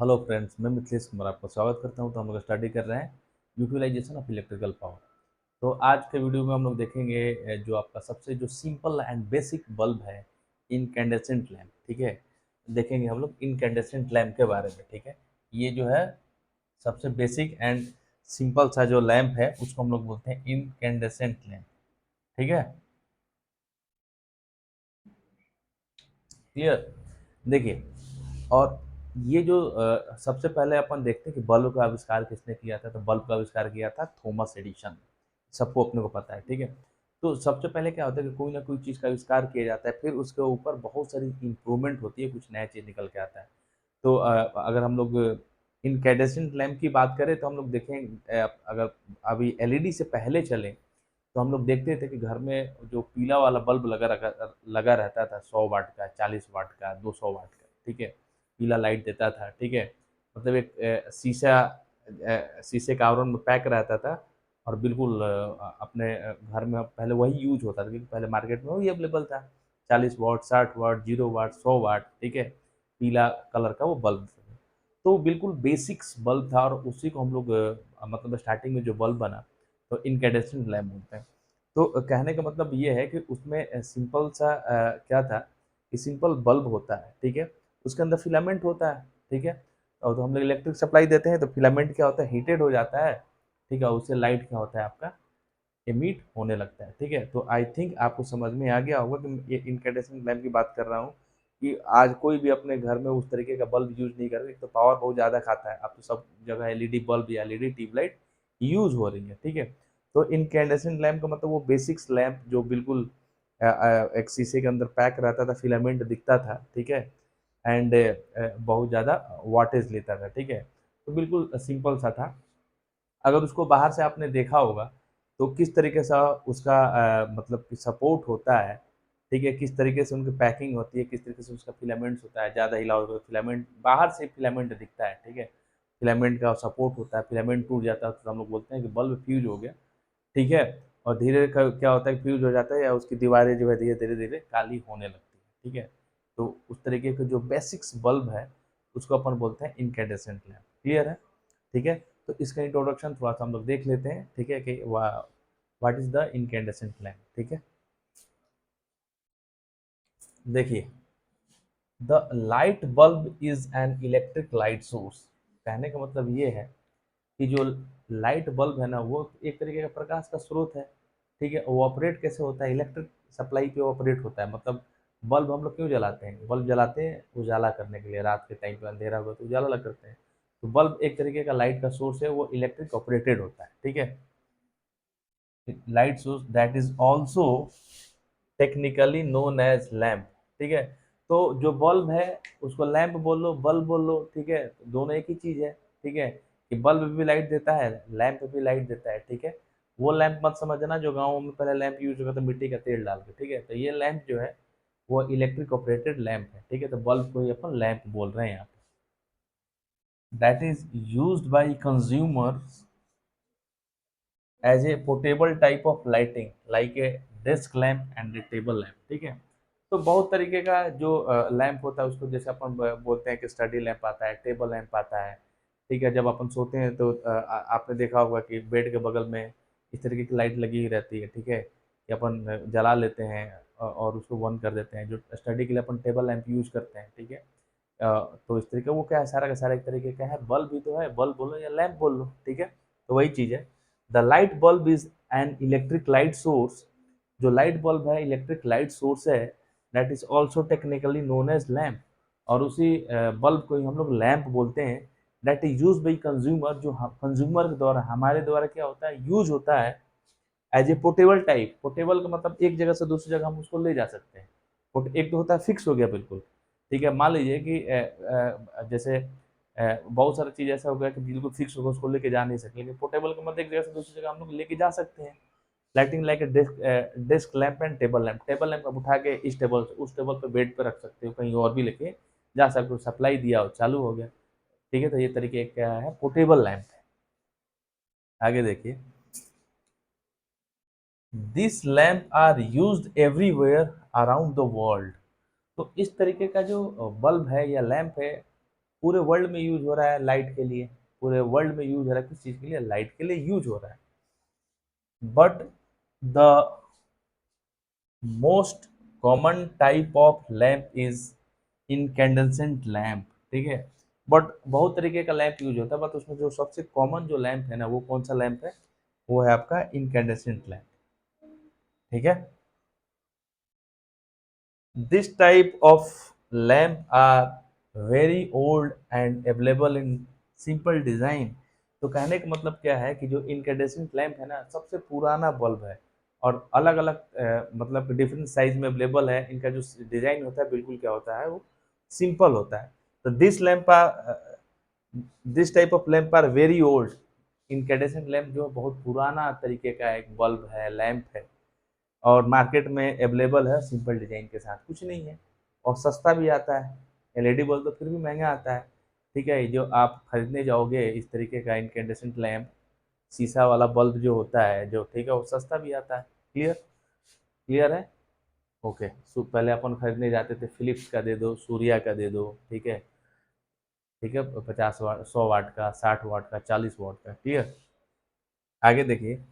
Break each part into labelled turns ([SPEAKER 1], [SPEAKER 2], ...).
[SPEAKER 1] Hello friends, मैं मिथिलेश कुमार आपका स्वागत करता हूं। तो हम लोग स्टडी कर रहे हैं यूटिलाइजेशन ऑफ इलेक्ट्रिकल पावर। तो आज के वीडियो में हम लोग देखेंगे जो आपका सबसे जो सिंपल एंड बेसिक बल्ब है, इनकैंडेसेंट लैम्प। ठीक है, देखेंगे हम लोग इनकैंडेसेंट लैम्प के बारे में। ठीक है, ये जो है सबसे बेसिक एंड सिंपल सा जो लैम्प है उसको हम लोग बोलते हैं इनकैंडेसेंट लैम्प। ठीक है, क्लियर। देखिए, और ये जो सबसे पहले अपन देखते हैं कि बल्ब का आविष्कार किसने किया था। तो बल्ब का आविष्कार किया था थॉमस एडिशन। सबको अपने को पता है। ठीक है, तो सबसे पहले क्या होता है कि कोई ना कोई चीज़ का आविष्कार किया जाता है, फिर उसके ऊपर बहुत सारी इम्प्रूवमेंट होती है, कुछ नया चीज़ निकल के आता है। तो अगर हम लोग इनकैंडेसेंट लैम्प की बात करें तो हम लोग देखें, अगर अभी एलईडी से पहले चले तो हम लोग देखते थे कि घर में जो पीला वाला बल्ब लगा रहता था, 100 वाट का, 40 वाट का, 200 वाट का। ठीक है, पीला लाइट देता था। ठीक है, मतलब एक शीशे का आवरण में पैक रहता था, और बिल्कुल अपने घर में पहले वही यूज होता था, क्योंकि पहले मार्केट में वही अवेलेबल था। 40 वाट, 60 वाट, 0 वाट, 100 वाट। ठीक है, पीला कलर का वो बल्ब। तो बिल्कुल बेसिक्स बल्ब था, और उसी को हम लोग मतलब स्टार्टिंग में जो बल्ब बना तो इनकैंडेसेंट लैम्प बोलते हैं। तो कहने का मतलब ये है कि उसमें सिंपल सा क्या था कि सिंपल बल्ब होता है। ठीक है, उसके अंदर फिलामेंट होता है। ठीक है, और तो हम लोग इलेक्ट्रिक सप्लाई देते हैं तो फिलामेंट क्या होता है, हीटेड हो जाता है। ठीक है, उससे लाइट क्या होता है आपका, एमिट होने लगता है। ठीक है, तो आई थिंक आपको समझ में आ गया होगा कि मैं ये इनकैंडेसेंट लैम्प की बात कर रहा हूँ, कि आज कोई भी अपने घर में उस तरीके का बल्ब यूज नहीं कर रहे। तो पावर बहुत ज़्यादा खाता है, अब तो सब जगह एलईडी बल्ब या एलईडी ट्यूबलाइट यूज हो रही है। ठीक है, तो इनकैंडेसेंट लैम्प का मतलब वो बेसिक्स लैम्प जो बिल्कुल एक शीशे के अंदर पैक रहता था, फिलामेंट दिखता था। ठीक है, एंड बहुत ज़्यादा वाटेज लेता था। ठीक है, तो बिल्कुल सिंपल सा था। अगर उसको बाहर से आपने देखा होगा तो किस तरीके से उसका मतलब कि सपोर्ट होता है। ठीक है, किस तरीके से उनकी पैकिंग होती है, किस तरीके से उसका फिलामेंट्स होता है, ज़्यादा हिलाओ तो फिलामेंट बाहर से फिलामेंट दिखता है। ठीक है, फिलामेंट का सपोर्ट होता है, फिलामेंट टूट जाता है तो हम लोग बोलते हैं कि बल्ब फ्यूज हो गया। ठीक है, और धीरे क्या होता है, फ्यूज हो जाता है या उसकी दीवारें जो है धीरे धीरे धीरे काली होने लगती है। ठीक है, तो उस तरीके के जो बेसिक्स बल्ब है उसको अपन बोलते हैं इनकैंडेसेंट लैम्प। क्लियर है। ठीक है, तो इसका इंट्रोडक्शन थोड़ा सा हम लोग देख लेते हैं। ठीक है, कि what is the incandescent lamp. ठीक है, देखिए, the light bulb is an electric light source. कहने का मतलब ये है कि जो लाइट बल्ब है ना, वो एक तरीके का प्रकाश का स्रोत है। ठीक है, वो ऑपरेट कैसे होता है, इलेक्ट्रिक सप्लाई पे ऑपरेट होता है। मतलब बल्ब हम लोग क्यों जलाते हैं, बल्ब जलाते हैं उजाला करने के लिए, रात के टाइम पे अंधेरा हुआ तो उजाला लग करते हैं। तो बल्ब एक तरीके का लाइट का सोर्स है, वो इलेक्ट्रिक ऑपरेटेड होता है। ठीक है, light source that is also technically known as lamp. ठीक है, तो जो बल्ब है उसको लैम्प बोल लो, बल्ब बोल लो। ठीक है, दोनों एक ही चीज है। ठीक है, कि बल्ब भी लाइट देता है, लैंप भी लाइट देता है। ठीक है, वो लैंप मत समझना जो गाँव में पहले लैंप यूज होता था मिट्टी का तेल डाल के। ठीक है, तो ये लैंप जो है वो इलेक्ट्रिक ऑपरेटेड लैंप है। ठीक है, तो बल्ब को ही अपन लैंप बोल रहे हैं यहाँ पे। That is used by consumers as a portable type of lighting like a desk lamp and a table lamp. ठीक है, तो बहुत तरीके का जो लैंप होता है उसको, जैसे अपन बोलते हैं कि स्टडी लैंप आता है, टेबल लैंप आता है। ठीक है, जब अपन सोते हैं तो आपने देखा होगा कि बेड के बगल में इस तरीके की लाइट लगी ही रहती है। ठीक है, कि अपन जला लेते हैं और उसको बंद कर देते हैं। जो स्टडी के लिए अपन टेबल लैंप यूज करते हैं। ठीक है, तो इस तरीके वो क्या है, सारा का सारा एक तरीके का है, बल्ब भी तो है, बल्ब बोलो या लैंप बोल लो। ठीक है, तो वही चीज़ है। The light bulb is an electric light source. जो लाइट बल्ब है इलेक्ट्रिक लाइट सोर्स है, that is also technically known as lamp. और उसी बल्ब को ही हम लोग लैम्प बोलते हैं। That is use by consumer, जो कंज्यूमर के द्वारा, हमारे द्वारा क्या होता है, यूज होता है as a portable type. Portable का मतलब एक जगह से दूसरी जगह हम उसको ले जा सकते हैं। एक तो होता है फिक्स हो गया बिल्कुल। ठीक है, मान लीजिए कि जैसे बहुत सारी चीज़ ऐसा हो गया कि बिल्कुल फिक्स होगा, उसको लेके जा नहीं सकते। लेकिन पोर्टेबल का मतलब एक जगह से दूसरी जगह हम लोग लेके जा सकते हैं। Lighting like a desk lamp and table lamp. Table lamp आप उठा के इस टेबल से उस टेबल पे बेड पे रख सकते हो, कहीं और भी लेके जा सकते हो। सप्लाई दिया हो, चालू हो गया। ठीक है, तो ये तरीके क्या है, पोर्टेबल लैंप है। आगे देखिए, this lamp are used everywhere around the world. तो इस तरीके का जो बल्ब है या लैंप है पूरे वर्ल्ड में यूज हो रहा है लाइट के लिए, पूरे वर्ल्ड में यूज हो रहा है किस चीज के लिए, लाइट के लिए यूज हो रहा है। But the most common type of lamp is incandescent lamp, ठीक है। बट बहुत तरीके का लैंप यूज होता है, बट उसमें जो सबसे कॉमन जो लैंप है ना, वो कौन सा लैंप है, वो है आपका इनकैंडेसेंट लैंप, ठीक है। This type of lamp are very old and available in simple design। तो कहने का मतलब क्या है कि जो इनकैंडेसेंट लैंप है ना, सबसे पुराना बल्ब है और अलग अलग मतलब डिफरेंट साइज में अवेलेबल है। इनका जो डिजाइन होता है बिल्कुल क्या होता है, वो सिंपल होता है। तो this type of lamp are very old. Incandescent lamp जो बहुत पुराना तरीके का एक बल्ब है, लैंप है, और मार्केट में अवेलेबल है सिंपल डिजाइन के साथ, कुछ नहीं है, और सस्ता भी आता है। एलईडी बल्ब तो फिर भी महंगा आता है, ठीक है। जो आप खरीदने जाओगे इस तरीके का इनकैंडेसेंट लैंप, शीशा वाला बल्ब जो होता है जो, ठीक है, वो सस्ता भी आता है। क्लियर, क्लियर है, ओके। सो पहले अपन खरीदने जाते थे, फिलिप्स का दे दो, सूर्या का दे दो, ठीक है, ठीक है, 50 वाट, 100 वाट का, 60 वाट का, 40 वाट का। क्लियर, आगे देखिए।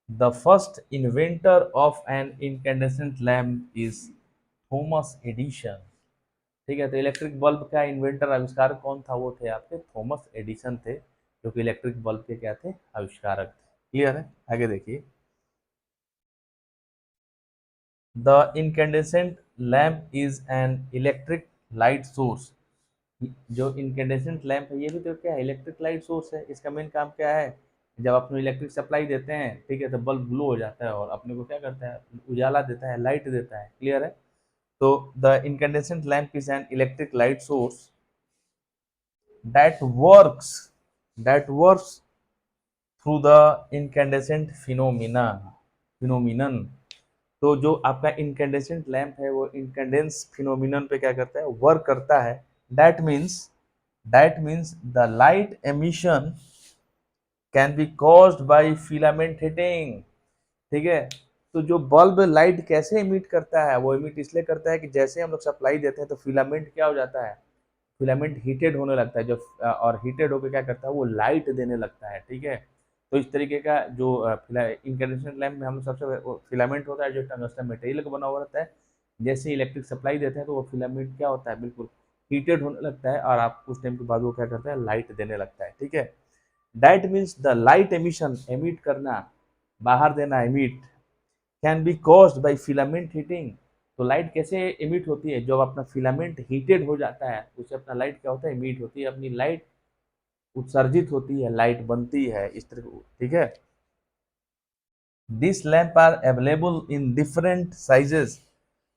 [SPEAKER 1] The first inventor of an incandescent lamp is Thomas Edison, ठीक है। तो इलेक्ट्रिक बल्ब का इन्वेंटर, आविष्कारक कौन था, वो थे आपके थॉमस एडिसन थे, जो कि इलेक्ट्रिक बल्ब के क्या थे, आविष्कारक थे। क्लियर है, आगे देखिए। The incandescent lamp is an electric light source. जो इनकैंडेसेंट लैंप है ये भी तो क्या है, इलेक्ट्रिक लाइट सोर्स है। इसका मेन काम क्या है, जब आप इलेक्ट्रिक सप्लाई देते हैं, ठीक है, तो बल्ब ग्लो हो जाता है और अपने को क्या करता है, उजाला देता है, लाइट देता है। क्लियर है। तो the incandescent lamp is an electric light source that works that works through the incandescent phenomenon. तो जो आपका इनकैंडेसेंट लैंप है वो इनकैंडेंस फिनोमिनन पे क्या करता है, वर्क करता है। That means that means the light emission can be caused by filament heating, ठीक है। तो जो बल्ब लाइट कैसे इमिट करता है, वो इमिट इसलिए करता है कि जैसे हम लोग सप्लाई देते हैं तो फिलामेंट क्या हो जाता है, फिलामेंट हीटेड होने लगता है, जब और हीटेड होकर क्या करता है, वो लाइट देने लगता है, ठीक है। तो इस तरीके का जो इनकैंडेसेंट लैंप में हम सबसे फिलामेंट होता है जो टंगस्टन मटेरियल का बना हुआ रहता है। जैसे इलेक्ट्रिक सप्लाई देते हैं तो वो फिलामेंट क्या होता है, बिल्कुल हीटेड होने लगता है, और आप कुछ टाइम के बाद वो क्या करता है, लाइट देने लगता है, ठीक है। That means the light emission, emit करना, बाहर देना, emit, can be caused by filament heating. तो लाइट कैसे एमिट होती है, जब अपना फिलामेंट हीटेड हो जाता है उससे अपना लाइट क्या होता है, एमिट होती है, अपनी लाइट उत्सर्जित होती है, लाइट बनती है, इस तरह, ठीक है। This lamp are available in different sizes.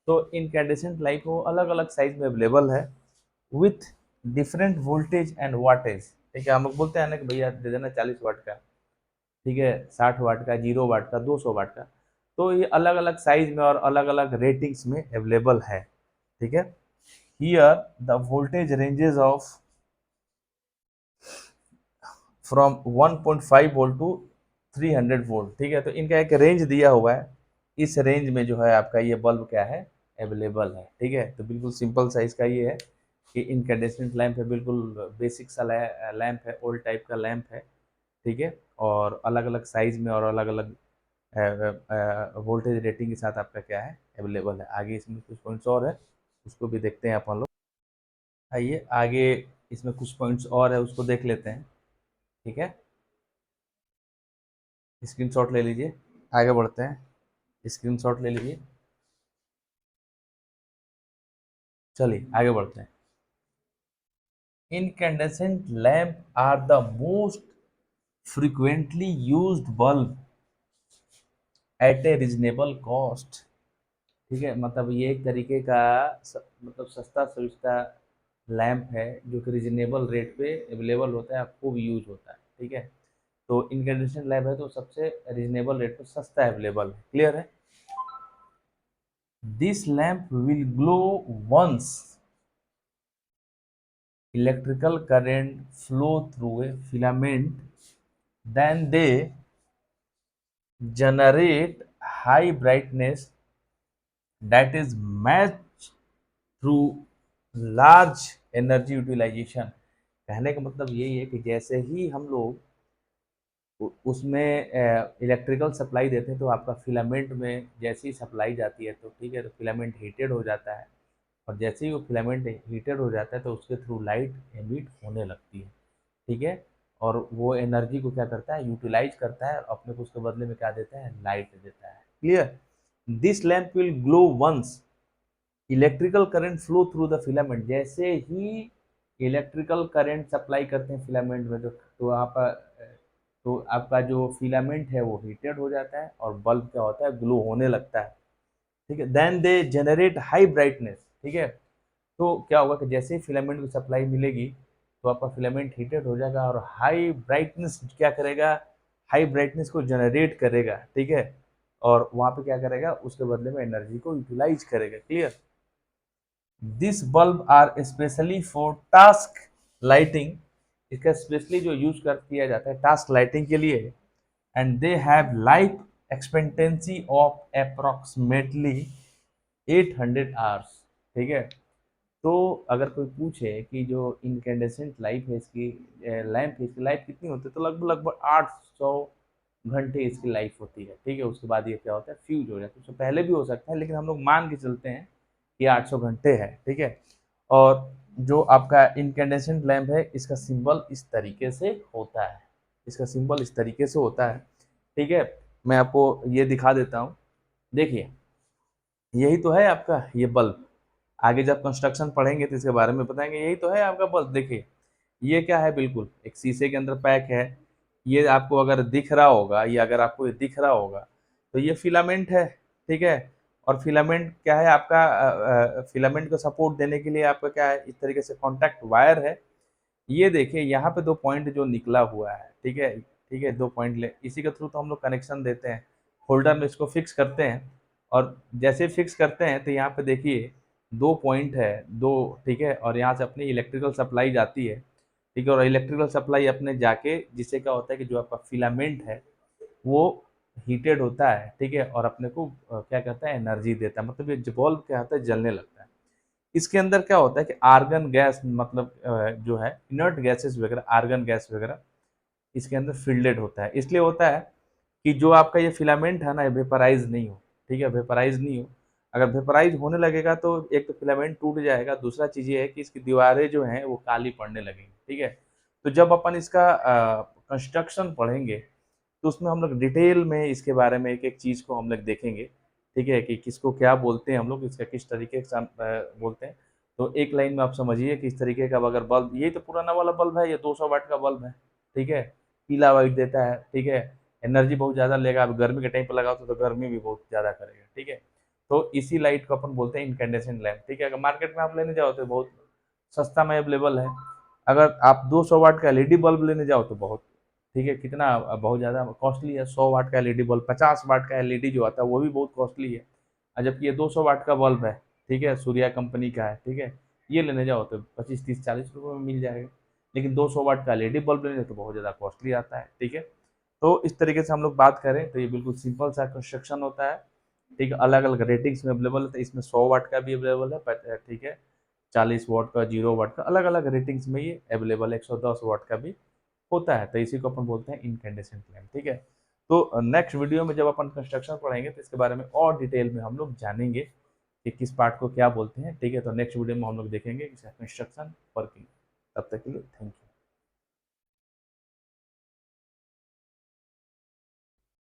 [SPEAKER 1] तो इनकैंडेसेंट लाइट वो अलग अलग साइज में अवेलेबल है, with different voltage and wattage, ठीक है। हम लोग बोलते हैं ना कि भैया दे देना 40 वाट का, ठीक है, 60 वाट का, 0 वाट का, 200 वाट का। तो ये अलग अलग साइज में और अलग अलग रेटिंग्स में अवेलेबल है, ठीक है। Here the voltage ranges of from 1.5 volt to 300 volt, ठीक है। तो इनका एक रेंज दिया हुआ है, इस रेंज में जो है आपका ये बल्ब क्या है, अवेलेबल है, ठीक है। तो बिल्कुल सिंपल साइज का ये है कि इनकैंडेसेंट लैंप है, बिल्कुल बेसिक सा लैंप है, ओल्ड टाइप का लैंप है, ठीक है। और अलग अलग साइज में और अलग अलग वोल्टेज रेटिंग के साथ आपका क्या है, अवेलेबल है। आगे इसमें कुछ पॉइंट्स और है, उसको भी देखते हैं अपन लोग। आइए आगे, इसमें कुछ पॉइंट्स और है, उसको देख लेते हैं, ठीक है। स्क्रीनशॉट ले लीजिए, आगे बढ़ते हैं, स्क्रीनशॉट ले लीजिए, चलिए आगे बढ़ते हैं। Incandescent lamp are the most frequently used bulb at a reasonable cost, ठीक है। मतलब ये एक तरीके का मतलब सस्ता सस्ता लैंप है जो कि रिजनेबल रेट पे अवेलेबल होता है, खूब यूज होता है, ठीक है। तो इनकैंडेसेंट लैंप है तो सबसे रिजनेबल रेट पे सस्ता अवेलेबल है। क्लियर है। This lamp will glow once electrical current flow through a filament, then they generate high brightness that is matched through large energy utilization। कहने का मतलब यही है कि जैसे ही हम लोग उसमें इलेक्ट्रिकल सप्लाई देते हैं तो आपका फिलामेंट में जैसे ही सप्लाई जाती है तो ठीक है, तो फिलामेंट हीटेड हो जाता है, और जैसे ही वो फिलामेंट हीटेड हो जाता है तो उसके थ्रू लाइट एमिट होने लगती है, ठीक है। और वो एनर्जी को क्या करता है, यूटिलाइज करता है, अपने को उसके बदले में क्या देता है, लाइट देता है। Clear. This lamp will glow once electrical current flow through the filament. जैसे ही इलेक्ट्रिकल करंट सप्लाई करते हैं फिलामेंट में तो आपका जो फिलामेंट है वो हीटेड हो जाता है और बल्ब क्या होता है, ग्लो होने लगता है, ठीक है। Then they generate high brightness, ठीक है। तो क्या होगा कि जैसे ही फिलामेंट को सप्लाई मिलेगी तो आपका फिलामेंट हीटेड हो जाएगा और हाई ब्राइटनेस क्या करेगा, हाई ब्राइटनेस को जनरेट करेगा, ठीक है। और वहां पे क्या करेगा, उसके बदले में एनर्जी को यूटिलाइज करेगा। Clear. This bulb are specially for task lighting. इसका स्पेशली जो यूज कर किया जाता है टास्क लाइटिंग के लिए। And they have life expectancy of approximately 800 hours, ठीक है। तो अगर कोई पूछे कि जो इनकैंडेसेंट लाइफ है इसकी, लैंप है इसकी लाइफ कितनी होती है, तो लगभग लगभग 800 घंटे इसकी लाइफ होती है, ठीक है। उसके बाद ये क्या होता है, फ्यूज हो जाता है। उससे पहले भी हो सकता है, लेकिन हम लोग मान के चलते हैं कि 800 घंटे है, ठीक है। और जो आपका इनकैंडेसेंट लैंप है इसका सिंबल इस तरीके से होता है, इसका सिंबल इस तरीके से होता है, ठीक है। मैं आपको ये दिखा देता हूँ, देखिए यही तो है आपका ये बल्ब। आगे जब कंस्ट्रक्शन पढ़ेंगे तो इसके बारे में बताएंगे। यही तो है आपका बल्ब। देखिए ये क्या है, बिल्कुल एक शीशे के अंदर पैक है। ये आपको अगर दिख रहा होगा, ये अगर आपको ये दिख रहा होगा तो ये फिलामेंट है, ठीक है। और फिलामेंट क्या है आपका, फिलामेंट को सपोर्ट देने के लिए आपका क्या है, इस तरीके से कॉन्टैक्ट वायर है। ये देखिए यहाँ पे दो पॉइंट जो निकला हुआ है, ठीक है, ठीक है, दो पॉइंट ले, इसी के थ्रू तो हम लोग कनेक्शन देते हैं, होल्डर में इसको फिक्स करते हैं। और जैसे फिक्स करते हैं तो यहाँ पे देखिए दो पॉइंट है, दो, ठीक है। और यहाँ से अपनी इलेक्ट्रिकल सप्लाई जाती है, ठीक है। और इलेक्ट्रिकल सप्लाई अपने जाके जिससे क्या होता है कि जो आपका फिलामेंट है वो हीटेड होता है, ठीक है। और अपने को क्या कहता है, एनर्जी देता है, मतलब ये बल्ब क्या होता है, जलने लगता है। इसके अंदर क्या होता है कि आर्गन गैस, मतलब जो है इनर्ट गैसेस वगैरह, आर्गन गैस वगैरह इसके अंदर फील्डेड होता है। इसलिए होता है कि जो आपका ये फिलामेंट है ना, ये वेपराइज नहीं हो, ठीक है, वेपराइज नहीं हो। अगर वेपराइज होने लगेगा तो एक तो फिलामेंट टूट जाएगा, दूसरा चीज ये है कि इसकी दीवारें जो हैं वो काली पड़ने लगेंगी, ठीक है। तो जब अपन इसका कंस्ट्रक्शन पढ़ेंगे तो उसमें हम लोग डिटेल में इसके बारे में एक एक चीज को हम लोग देखेंगे, ठीक है, कि किसको क्या बोलते हैं हम लोग, इसका किस तरीके से बोलते हैं। तो एक लाइन में आप समझिए कि इस तरीके का अगर बल्ब, ये तो पुराना वाला बल्ब है, ये 200 वाट का बल्ब है, ठीक है। पीला वाइट देता है, ठीक है। एनर्जी बहुत ज़्यादा लेगा, आप गर्मी के टाइम पर लगाओ तो गर्मी भी बहुत ज़्यादा करेगा, ठीक है। तो इसी लाइट को अपन बोलते हैं इनकैंडेसेंट लैम्प, ठीक है। अगर मार्केट में आप लेने जाओ तो बहुत सस्ता में अवेलेबल है। अगर आप 200 वाट का एलईडी बल्ब लेने जाओ तो बहुत, ठीक है, कितना बहुत ज़्यादा कॉस्टली है। 100 वाट का एलईडी बल्ब, 50 वाट का एलईडी जो आता है वो भी बहुत कॉस्टली है। और जबकि ये 200 वाट का बल्ब है, ठीक है, सूर्या कंपनी का है, ठीक है, ये लेने जाओ तो 25 30 40 रुपये में मिल जाएगा। लेकिन 200 वाट का एलईडी बल्ब लेने तो बहुत ज़्यादा कॉस्टली आता है, ठीक है। तो इस तरीके से हम लोग बात करें तो ये बिल्कुल सिंपल सा कंस्ट्रक्शन होता है, ठीक है। अलग अलग रेटिंग्स में अवेलेबल होता है, इसमें 100 वाट का भी अवेलेबल है, ठीक है, 40 वाट का, 0 वाट का, अलग अलग रेटिंग्स में ये अवेलेबल है, 110 वाट का भी होता है। तो इसी को अपन बोलते हैं इनकैंडेसेंट लैम्प, ठीक है। तो नेक्स्ट वीडियो में जब अपन कंस्ट्रक्शन पढ़ेंगे तो इसके बारे में और डिटेल में हम लोग जानेंगे कि किस पार्ट को क्या बोलते हैं, ठीक है। तो नेक्स्ट वीडियो में हम लोग देखेंगे कंस्ट्रक्शन वर्किंग।